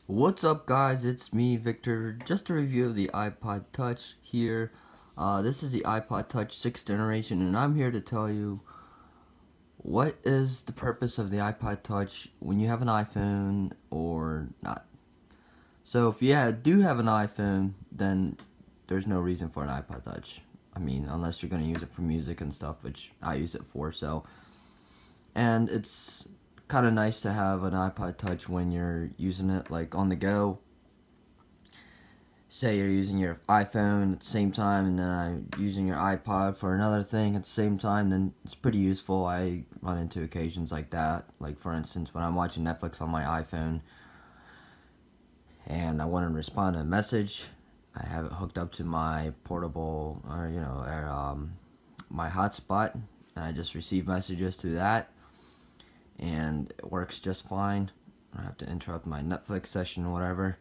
What's up, guys? It's me, Victor. Just a review of the iPod Touch here. This is the iPod Touch 6th generation, and I'm here to tell you what is the purpose of the iPod Touch when you have an iPhone or not. So if you do have an iPhone, then there's no reason for an iPod Touch. I mean, unless you're going to use it for music and stuff, which I use it for. And it's kind of nice to have an iPod Touch when you're using it like on the go. Say you're using your iPhone at the same time and then using your iPod for another thing at the same time, then it's pretty useful. I run into occasions like that. Like, for instance, when I'm watching Netflix on my iPhone and I want to respond to a message, I have it hooked up to my portable, my hotspot, and I just receive messages through that, and it works just fine. I have to interrupt my Netflix session or whatever.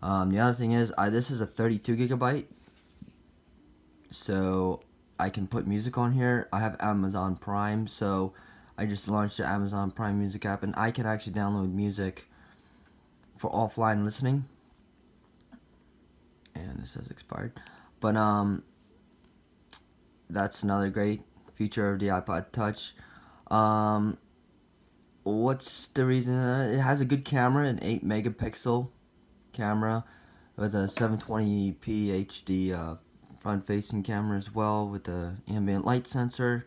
The other thing is, this is a 32 gigabyte, so I can put music on here. I have Amazon Prime, so I just launched the Amazon Prime Music app, and I can actually download music for offline listening. And it says expired, but that's another great feature of the iPod Touch. What's the reason? It has a good camera, an 8 megapixel camera with a 720p HD front-facing camera as well, with the ambient light sensor.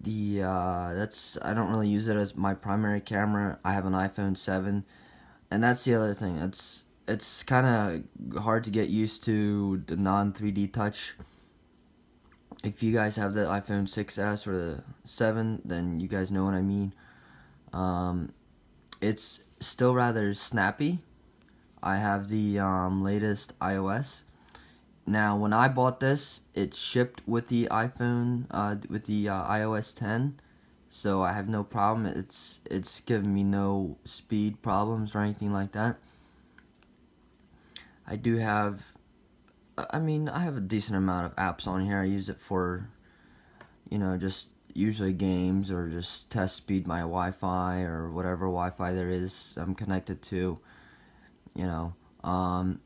I don't really use it as my primary camera. I have an iPhone 7, and that's the other thing. It's kind of hard to get used to the non-3D touch. If you guys have the iPhone 6s or the 7, then you guys know what I mean. It's still rather snappy. I have the latest iOS. Now, when I bought this, it shipped with the iPhone, with the iOS 10, so I have no problem. It's giving me no speed problems or anything like that. I do have, I have a decent amount of apps on here. I use it for, just usually games, or just test speed my Wi-Fi or whatever Wi-Fi there is I'm connected to,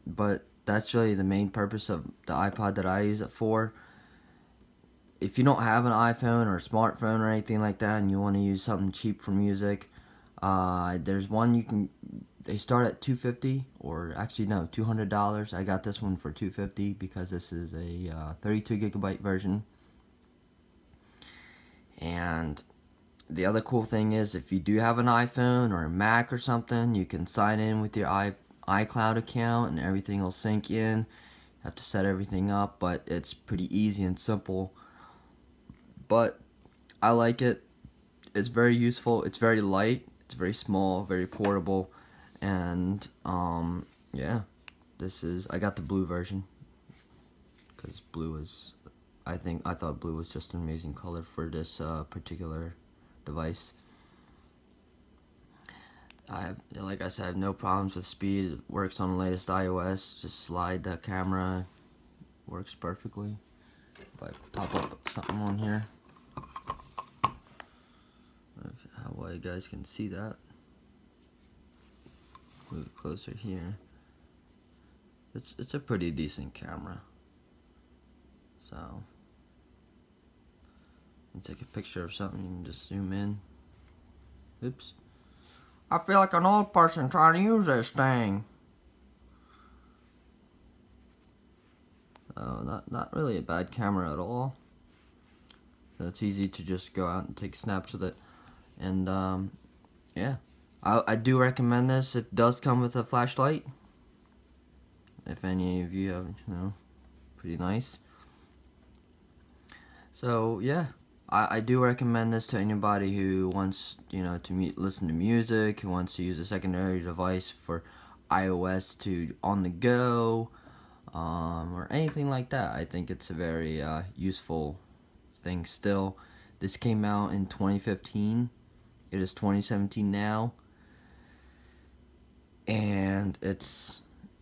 but that's really the main purpose of the iPod that I use it for. If you don't have an iPhone or a smartphone or anything like that, and you want to use something cheap for music, there's one they start at $250, or actually no, $200. I got this one for $250 because this is a 32 gigabyte version. And the other cool thing is, if you do have an iPhone or a Mac or something, you can sign in with your iCloud account and everything will sync in. You have to set everything up, but it's pretty easy and simple. But I like it. It's very useful. It's very light. It's very small, very portable. And yeah, I got the blue version because blue is, I thought blue was just an amazing color for this particular device. Like I said, I have no problems with speed. It works on the latest iOS. Just slide the camera, works perfectly. If I pop up something on here, how well you guys can see that. Move it closer here. It's a pretty decent camera. So, you take a picture of something, you can just zoom in. Oops. I feel like an old person trying to use this thing. Oh, not really a bad camera at all. So it's easy to just go out and take snaps with it. And yeah, I do recommend this. It does come with a flashlight, if any of you have, pretty nice. So yeah, I do recommend this to anybody who wants, to listen to music, who wants to use a secondary device for iOS to on the go, or anything like that. I think it's a very useful thing still. This came out in 2015. It is 2017 now, and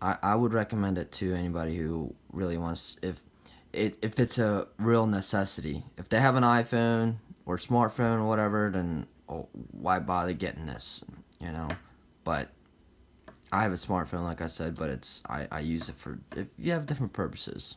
I would recommend it to anybody who really wants, if it's a real necessity. If they have an iPhone or smartphone or whatever, then why bother getting this, But I have a smartphone, like I said, but I use it for if you have different purposes.